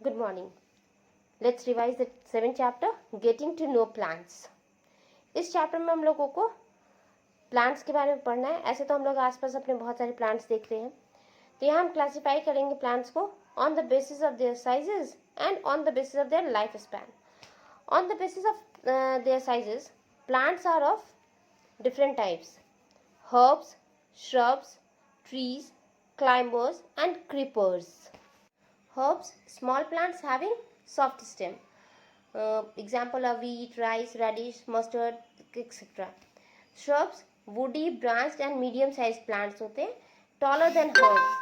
Good morning. Let's revise the 7th chapter, Getting to Know Plants. इस chapter में हम लोगों को प्लांट्स के बारे में पढ़ना है. ऐसे तो हम लोग आसपास अपने बहुत सारे प्लांट्स देखते हैं, तो यहाँ हम क्लासीफाई करेंगे प्लांट्स को on the basis of their sizes and on the basis of their life span. On the basis of their sizes, plants are of different types: herbs, shrubs, trees, climbers and creepers. Herbs, small plants having soft stem. Example are wheat, rice, radish, mustard, etc. Shrubs, woody, branched and medium sized plants होते हैं, taller than herbs,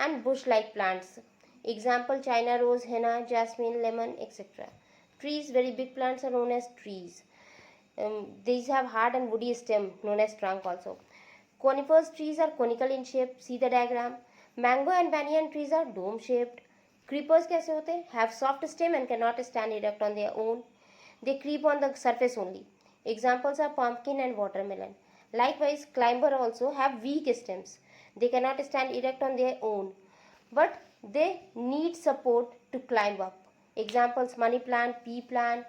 and bush like plants. Example China rose, henna, jasmine, lemon, etc. Trees, very big plants are known as trees. These have hard and woody stem known as trunk also. Conifers trees are conical in shape. See the diagram. Mango and banyan trees are dome shaped. Creepers कैसे होते हैं? Have soft stem and cannot stand erect on their own. They creep on the surface only. Examples are pumpkin and watermelon. Likewise, climber also have weak stems. They cannot stand erect on their own, but they need support to climb up. Examples: money plant, pea plant,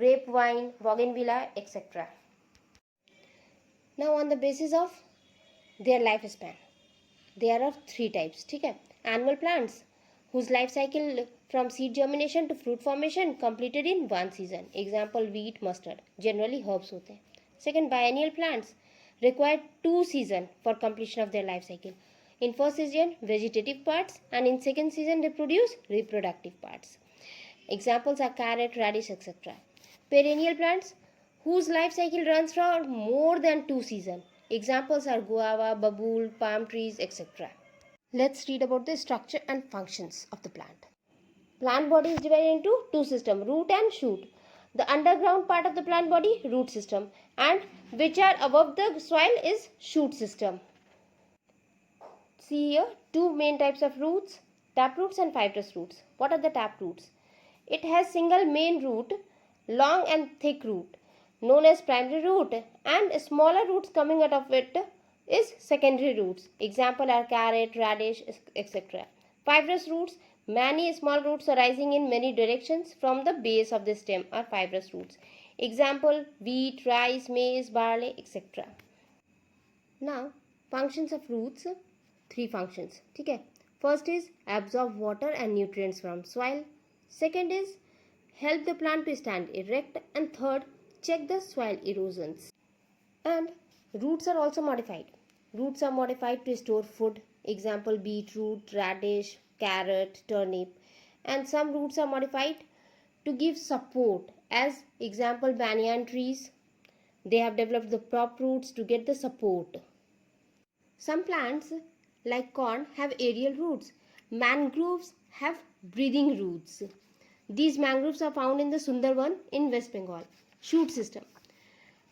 grapevine, bougainvillea, etc. Now on the basis of their lifespan, there are three types. ठीक है? Annual plants whose life cycle from seed germination to fruit formation completed in one season. Example wheat, mustard. Generally herbs होते हैं. Second, biennial plants require 2 seasons for completion of their life cycle. In first season, vegetative parts, and in second season they produce reproductive parts. Examples are carrot, radish, etc. Perennial plants whose life cycle runs for more than 2 seasons. Examples are guava, babool, palm trees, etc. Let's read about the structure and functions of the plant. Plant body is divided into two systems, root and shoot. The underground part of the plant body, root system, and which are above the soil is shoot system. See here, two main types of roots, tap roots and fibrous roots. What are the tap roots? It has single main root, long and thick root, known as primary root, and smaller roots coming out of it is secondary roots. Example are carrot, radish, etc. Fibrous roots, many small roots arising in many directions from the base of the stem are fibrous roots. Example wheat, rice, maize, barley, etc. Now functions of roots, three functions. ठीक है? First is absorb water and nutrients from soil. Second is help the plant to stand erect, and third, check the soil erosions. And roots are also modified. Roots are modified to store food. Example beetroot, radish, carrot, turnip. And some roots are modified to give support. As example banyan trees, they have developed the prop roots to get the support. Some plants like corn have aerial roots. Mangroves have breathing roots. These mangroves are found in the Sundarban in West Bengal. Shoot system.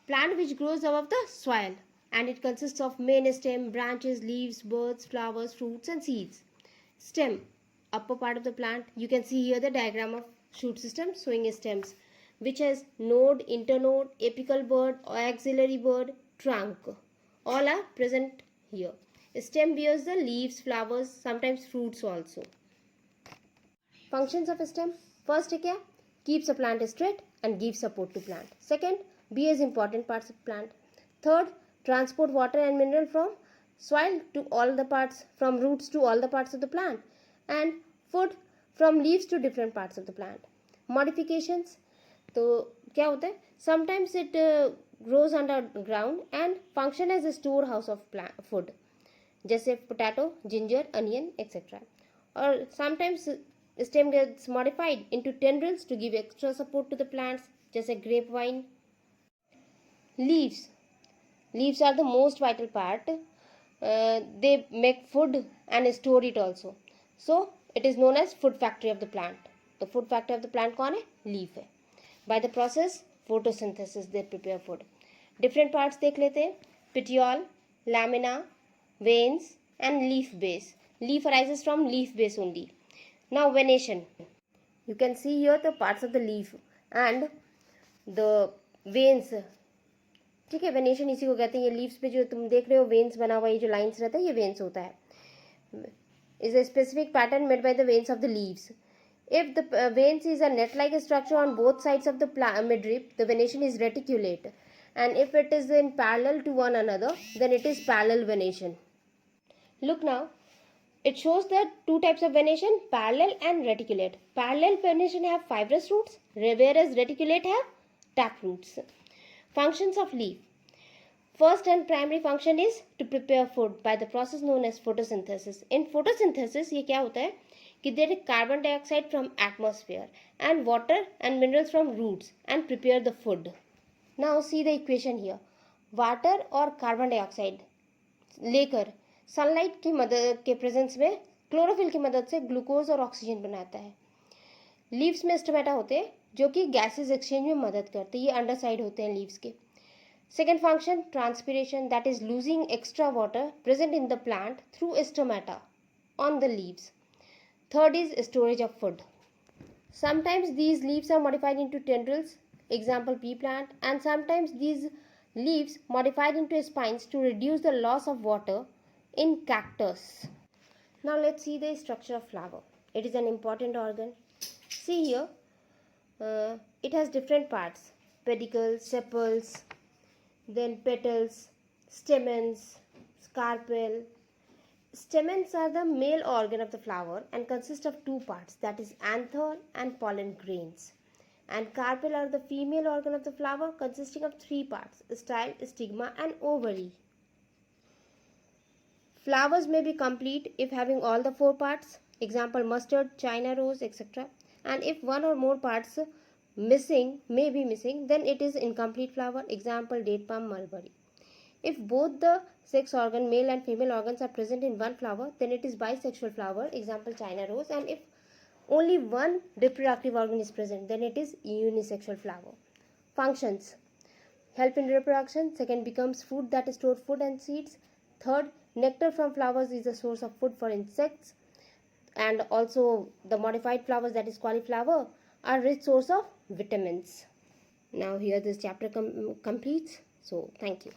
Plant which grows above the soil, and it consists of main stem, branches, leaves, buds, flowers, fruits and seeds. Stem, upper part of the plant. You can see here the diagram of shoot system showing stems, which has node, internode, apical bud, axillary bud, trunk. All are present here. Stem bears the leaves, flowers, sometimes fruits also. Functions of a stem. First है क्या? Keeps a plant straight and gives support to plant. Second, bears important parts of plant. Third, transport water and mineral from soil to all the parts, from roots to all the parts of the plant, and food from leaves to different parts of the plant. Modifications, तो क्या होता है? Sometimes it grows underground and function as a storehouse of plant food, जैसे potato, ginger, onion, etc. Or sometimes stem gets modified into tendrils to give extra support to the plants, जैसे grapevine. Leaves. Leaves are the most vital part. They make food and store it also. So it is known as food factory of the plant. The food factory of the plant कौन है? Leaf है. By the process photosynthesis they prepare food. Different parts देख लेते हैं. Petiole, lamina, veins and leaf base. Leaf arises from leaf base only. Now venation. You can see here the parts of the leaf and the veins. ठीक है? Venation इसी को कहते हैं. ये लीव्स पे जो तुम देख रहे हो वेन्स बना हुआ, ये जो लाइन्स रहता है ये वेन्स होता है. Is a specific pattern made by the veins of the leaves. If the veins is a net-like structure on both sides of the midrib, the venation is reticulate. And if it is in parallel to one another, then it is parallel venation. Look now, it shows the two types of venation, parallel and reticulate. Parallel venation have fibrous roots, whereas reticulate have tap roots. Functions of leaf. First and primary function is to prepare food by the process known as photosynthesis. In photosynthesis, ये क्या होता है कि they take carbon dioxide from atmosphere and water and minerals from roots and prepare the food. Now see the equation here. Water और carbon dioxide लेकर sunlight की मदद के प्रेजेंस में क्लोरोफिल की मदद से ग्लूकोज और ऑक्सीजन बनाता है. लीव्स में स्टोमेटा होते हैं जो कि गैसेस एक्सचेंज में मदद करते हैं. ये अंडर साइड होते हैं लीव्स के. Second function, transpiration, that is losing extra water present in the plant through stomata on the leaves. Third is storage of food. Sometimes these leaves are modified into tendrils, example pea plant, and sometimes these leaves modified into spines to reduce the loss of water in cactus. Now let's see the structure of flower. It is an important organ. See here, it has different parts, pedicles, sepals, then petals, stamens, scarpel. Stamens are the male organ of the flower and consist of two parts, that is anther and pollen grains. And carpel are the female organ of the flower consisting of three parts, style, stigma and ovary. Flowers may be complete if having all the four parts, example mustard, China rose, etc. And if one or more parts may be missing, then it is incomplete flower, example date palm, mulberry. If both the sex organ, male and female organs, are present in one flower, then it is bisexual flower, example China rose. And if only one reproductive organ is present, then it is unisexual flower. Functions: help in reproduction. Second, becomes food, that is stored food and seeds. Third, nectar from flowers is a source of food for insects. And also the modified flowers, that is cauliflower, are rich source of vitamins. Now here this chapter completes. So thank you.